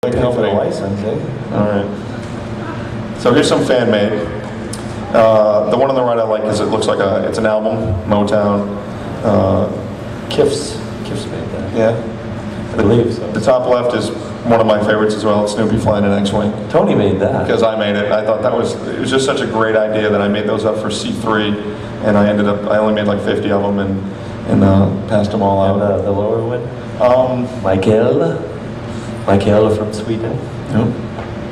Big Pay for the company. license, eh? All right. So here's some fan made. The one on the right I like is it looks like it's an album, Motown. Kiff's made that. Yeah. I believe so. The top left is one of my favorites as well. It's Snoopy flying an X-wing. Tony made that. Because I made it. I thought it was just such a great idea that I made those up for C3, and I only made like 50 of them and passed them all And out. the lower one? Michael from Sweden. Yep.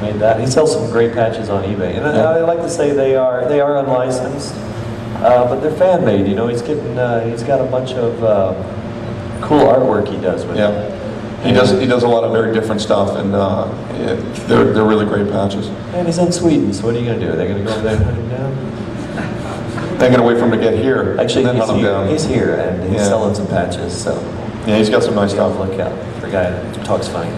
Made that. He sells some great patches on eBay, and Yeah. I like to say they are unlicensed, but they're fan made. You know, he's got a bunch of cool artwork he does with Yeah. it. He does a lot of very different stuff, and they're really great patches. And he's in Sweden, so what are you gonna do? Are they gonna go over there and hunt him down? They're gonna wait for him to get here, Actually, and then hunt him down. he's here, and he's Yeah. selling some patches. So Yeah, he's got some nice stuff. look out for a guy that talks funny.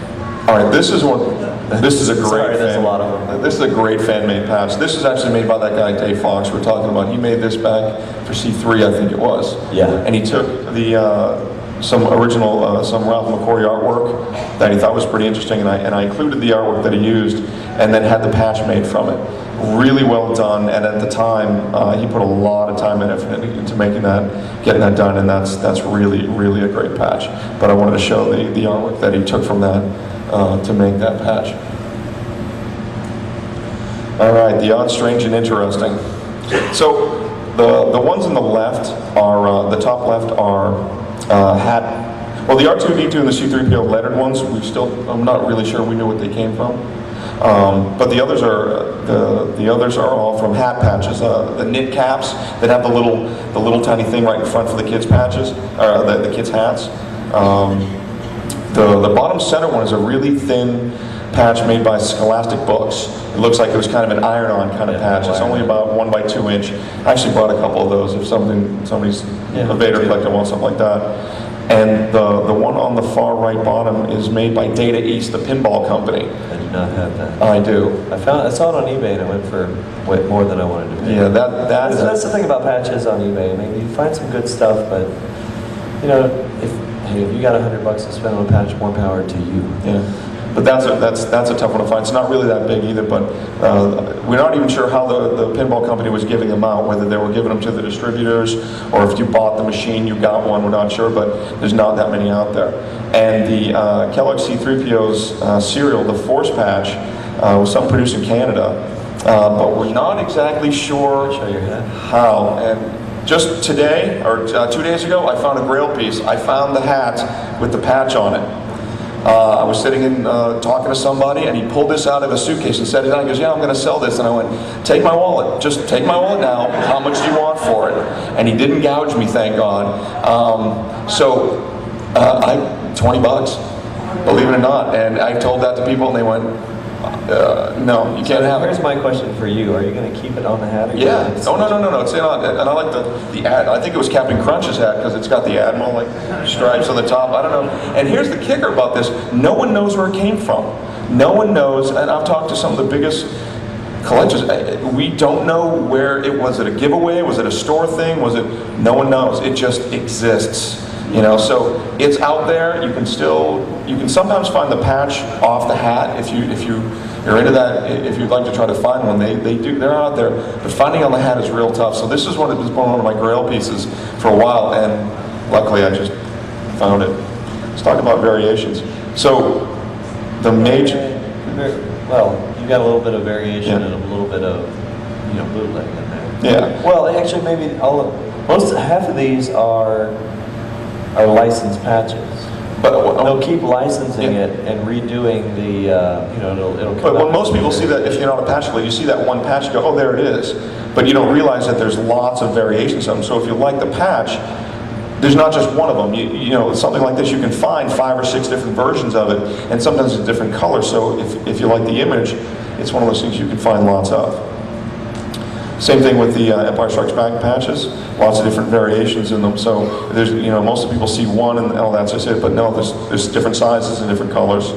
All right, this is a great Sorry, there's fan. a lot of them. This is a great fan-made patch. This is actually made by that guy Dave Fox we're talking about. He made this back for C3, I think it was. Yeah. And he took the some original some Ralph McCory artwork that he thought was pretty interesting, and I included the artwork that he used, and then had the patch made from it. Really well done, and at the time he put a lot of time and effort into making that, getting that done, and that's really a great patch. But I wanted to show the artwork that he took from that to make that patch. All right, the odd, strange, and interesting. So the ones on the left are the top left are hat. Well, the R2D2 and the C3PO lettered ones, I'm not really sure we knew what they came from. But the others are all from hat patches. The knit caps that have the little tiny thing right in front for the kids' patches, or the kids' hats. The bottom center one is a really thin patch made by Scholastic Books. It looks like it was kind of an iron-on kind of patch. It's only about 1 by 2 inch. I actually brought a couple of those if somebody's a Vader collector wants something like that. And the one on the far right bottom is made by Data East, the pinball company. I do not have that. I do. I saw it on eBay and it went for way more than I wanted to pay. Yeah, that's the thing about patches on eBay. I mean, you find some good stuff, but you know, if you got $100 to spend on a patch, more power to you. Yeah. But that's a tough one to find. It's not really that big either, but we're not even sure how the pinball company was giving them out, whether they were giving them to the distributors or if you bought the machine, you got one, we're not sure, but there's not that many out there. And the Kellogg C3PO's cereal, the Force patch, was some produced in Canada, but we're not exactly sure Show your hat. how. And just today, or 2 days ago, I found a Grail piece. I found the hat with the patch on it. I was sitting in talking to somebody, and he pulled this out of a suitcase and set it down. He goes, "Yeah, I'm going to sell this." And I went, "Take my wallet. Just take my wallet now. How much do you want for it?" And he didn't gouge me, thank God. $20, believe it or not. And I told that to people, and they went, "No, you can't have it." Here's my question for you: are you going to keep it on the hat? Or Yeah. Oh, no. It's on. And I like the ad. I think it was Captain Crunch's hat because it's got the Admiral like stripes on the top. I don't know. And here's the kicker about this: no one knows where it came from. No one knows. And I've talked to some of the biggest collectors. We don't know where it was. It a giveaway? Was it a store thing? Was it? No one knows. It just exists. You know, so it's out there. You can sometimes find the patch off the hat if you're into that. If you'd like to try to find one, they're out there. But finding on the hat is real tough. So this is one of my Grail pieces for a while, and luckily I just found it. Let's talk about variations. So the major. Well, you got a little bit of variation Yeah. and a little bit of bootleg in there. Yeah. Well, actually, maybe half of these are licensed patches. But They'll keep licensing Yeah. it and redoing the, it'll come But when out most as people see that, if you're not a patch collector, you see that one patch, you go, "Oh, there it is." But you don't realize that there's lots of variations of them. So if you like the patch, there's not just one of them. You know, something like this, you can find 5 or 6 different versions of it, and sometimes it's different colors. So if you like the image, it's one of those things you can find lots of. Same thing with the Empire Strikes Back patches. Lots of different variations in them. So there's, most of people see one and that's just it. But no, there's different sizes and different colors.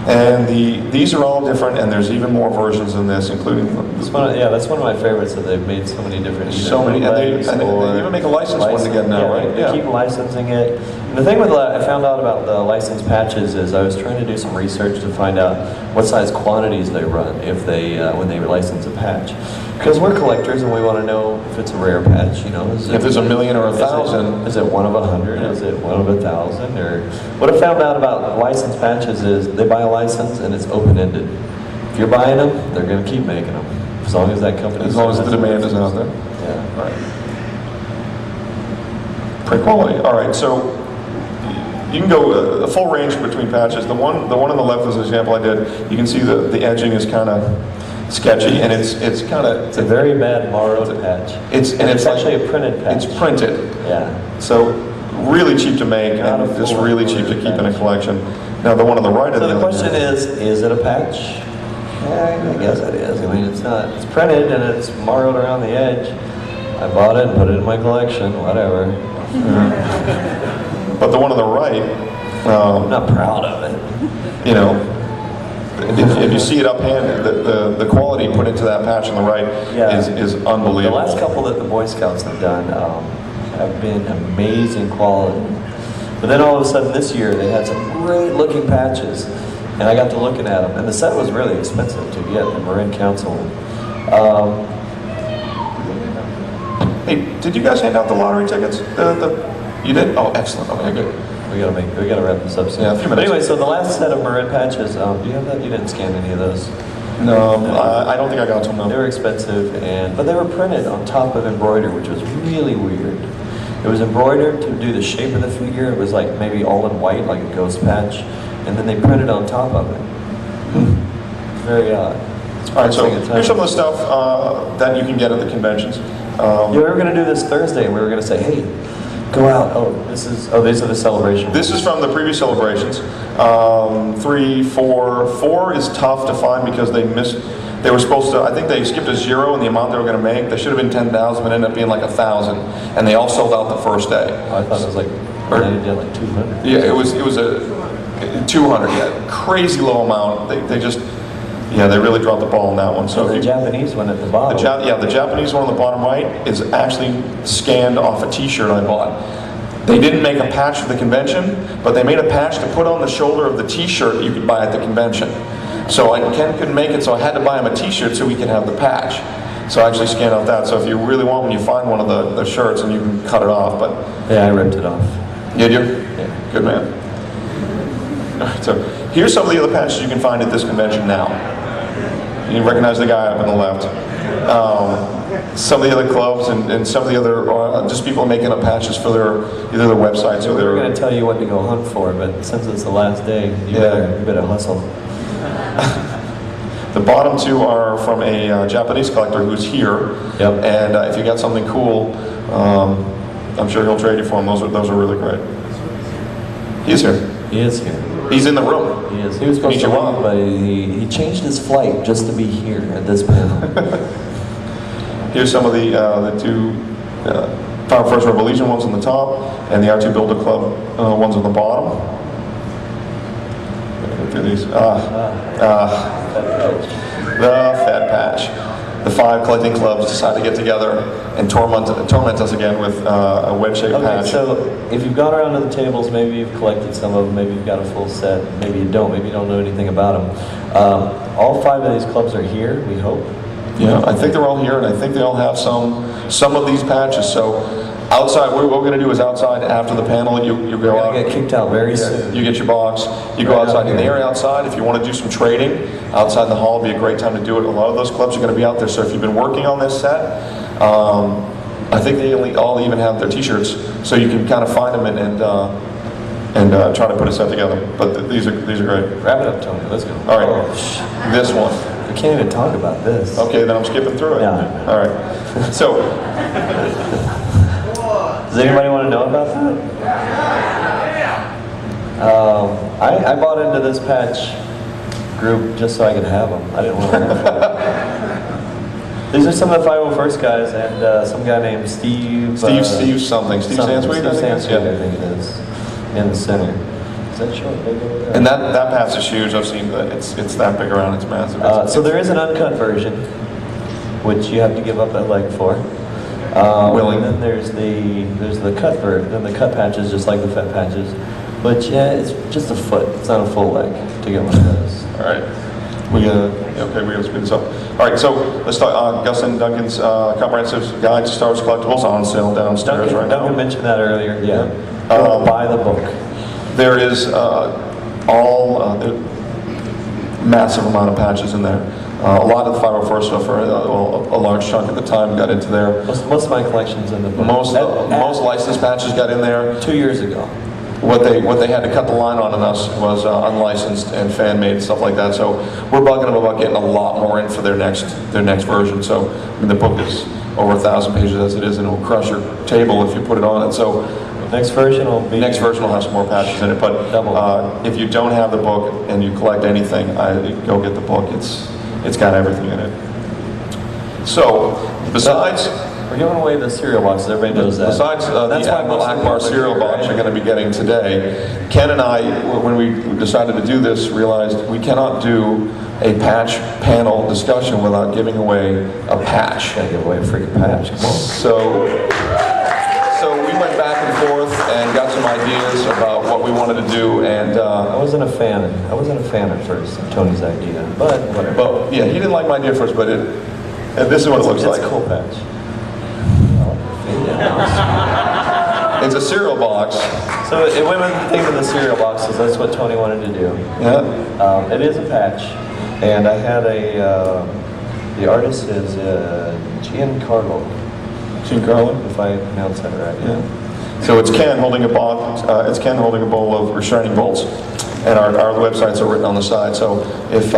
And these are all different, and there's even more versions than this, including. that's one of my favorites that they've made so many different. So many, and they even make a licensed one again now, right? They keep licensing it. And the thing with I found out about the licensed patches is I was trying to do some research to find out what size quantities they run if they when they license a patch. Because we're collectors and we want to know if it's a rare patch. You know, If there's 1 million or 1,000. Is it one of 100? Is it one of 1,000? Or what I found out about licensed patches is they buy a license and it's open-ended. If you're buying them, they're going to keep making them as long as that company. As long as the demand is out there. Yeah. Right. Print quality. All right, so you can go a full range between patches. The one on the left is an example I did. You can see the edging is kind of sketchy, and it's kind of It's a very bad borrowed patch. It's like- actually a printed patch. It's printed, Yeah. so really cheap to make Not a and just full really cheap to keep in a patch. collection. Now the one on the right of So the the other question is it a patch? Yeah, I guess it is. I mean, it's not. It's printed and it's marred around the edge. I bought it and put it in my collection. Whatever. But the one on the right, I'm not proud of it. you know, if you see it uphanded, the quality put into that patch on the right Yeah. is The unbelievable. last couple that the Boy Scouts have done have been amazing quality. But then all of a sudden this year they had some great looking patches, and I got to looking at them, and the set was really expensive to get. The Marin Council. Hey, did you guys hand out the lottery tickets? You did? Oh, excellent. Okay, good. We gotta wrap this up soon. Yeah, a few But minutes. anyway, so the last set of Marin patches, do you have that? You didn't scan any of those. No, I don't think I got to them. They No. were expensive, but they were printed on top of embroidery, which was really weird. It was embroidered to do the shape of the figure. It was like maybe all in white, like a ghost patch, and then they printed on top of it. Very odd. All right, so Thing of time. here's some of the stuff that you can get at the conventions. Yeah, we were going to do this Thursday, and we were going to say, hey, go out. These are the celebration. This is from the previous celebrations. 3, 4. 4 is tough to find because they were supposed to, I think they skipped a 0 in the amount they were going to make. They should have been 10,000, but ended up being like 1,000. And they all sold out the first day. I thought it was like, Or- they did like 200. Yeah, it was a 200, yeah. Crazy low amount. They just, yeah, they really dropped the ball on that one. So So if the you, Japanese one at the bottom. the Japanese one on the bottom right is actually scanned off a t-shirt I bought. They didn't make a patch for the convention, but they made a patch to put on the shoulder of the t-shirt you could buy at the convention. So Ken couldn't make it, so I had to buy him a t-shirt so he could have the patch. So I actually scanned off that. So if you really want one, you find one of the shirts and you can cut it off. But Yeah, I ripped it off. did you? Yeah. Good man. All right, so here's some of the other patches you can find at this convention now. You recognize the guy up on the left. Some of the other clubs and some of the other, just people making up patches for either their websites or We were going their. to tell you what to go hunt for, but since it's the last day, you Yeah. better hustle. The bottom two are from a Japanese collector who's here. Yep. And if you got something cool, I'm sure he'll trade you for them. Those are really great. He's here. He is here. He's in the room. He is. He was supposed to Konnichiwa. leave, but he changed his flight just to be here at this panel. Here's some of the two Power First Revolution ones on the top, and the R2 Builder Club ones on the bottom. Look through these. The Fat Patch. The 5 collecting clubs decide to get together and torment us again with a wedge-shaped Okay, patch. so if you've gone around to the tables, maybe you've collected some of them, maybe you've got a full set, maybe you don't, maybe you don't know anything about them. All 5 of these clubs are here, we hope. Yeah, I think they're all here, and I think they all have some of these patches. So outside, what we're going to do is outside after the panel, you You're go out. going to get kicked out very soon. You get your box, you go Right out outside. In the here. area outside, if you want to do some trading, outside the hall would be a great time to do it. A lot of those clubs are going to be out there. So if you've been working on this set, I think they all even have their t-shirts, so you can kind of find them and try to put a set together. But these are great. Wrap it up, Tony. Let's go. All right, Oh, this one. we can't even talk about this. Okay, then I'm skipping through it. No. All right. So Does anybody want to know about that? I bought into this patch group just so I could have them. I didn't want to work for them. These are some of the 501st guys and some guy named Steve. Steve something. Steve Sansweet, I think Steve it is? Sansweet, Yeah. I think it is. In the center. Is that short big over there? And that patch is huge. I've seen that. It's that big around. It's massive. So there is an uncut version, which you have to give up a leg for. willing. And then there's the cut then the cut patches, just like the fet patches. But yeah, it's just a foot. It's not a full leg to get one of those. All right. Okay, we gotta speed this up. All right, so let's talk, Gus and Duncan's comprehensive guide to Star Wars collectibles on sale downstairs right now. Duncan mentioned that earlier, yeah. Buy the book. There is massive amount of patches in there. A lot of the 504 stuff, or a large chunk at the time got into there. Most of my collection's in the book. Most licensed patches got in there. 2 years ago. What they had to cut the line on us was unlicensed and fan made stuff like that. So we're bugging them about getting a lot more in for their next version. So I mean, the book is over 1,000 pages as it is, and it will crush your table if you put it on it. So next version will have some more patches in it. But if you don't have the book and you collect anything, go get the book. It's got everything in it. So besides. We're giving away the cereal boxes, everybody knows that. Besides the Admiral Akbar cereal box you're going to be getting today, Ken and I, when we decided to do this, realized we cannot do a patch panel discussion without giving away a patch. Gotta give away a freaking patch, come on. So we went back and forth and got some ideas about what we wanted to do, and I wasn't a fan at first of Tony's idea, but whatever. But yeah, he didn't like my idea first, but this is what it looks like. It's a cool patch. It's a cereal box. So it went with the thing with the cereal boxes. That's what Tony wanted to do. Yeah. It is a patch, and I had the artist is Giancarlo. Giancarlo, if I pronounced that right. Yeah. So it's Ken holding a bowl. It's Ken holding a bowl of shining bolts, and our websites are written on the side. So if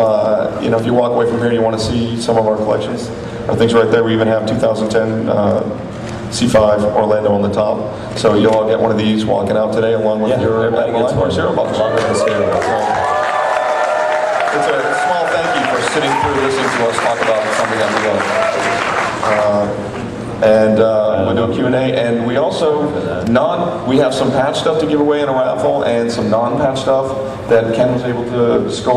if you walk away from here and you want to see some of our collections, our things right there. We even have 2010. C5 Orlando on the top. So you'll all get one of these walking out today along with your Admiral Akbar cereal box. Along with the cereal box. It's a small thank you for sitting through listening to us talk about something that we love. We'll do a Q&A. And we also, we have some patch stuff to give away in a raffle and some non-patch stuff that Ken was able to score.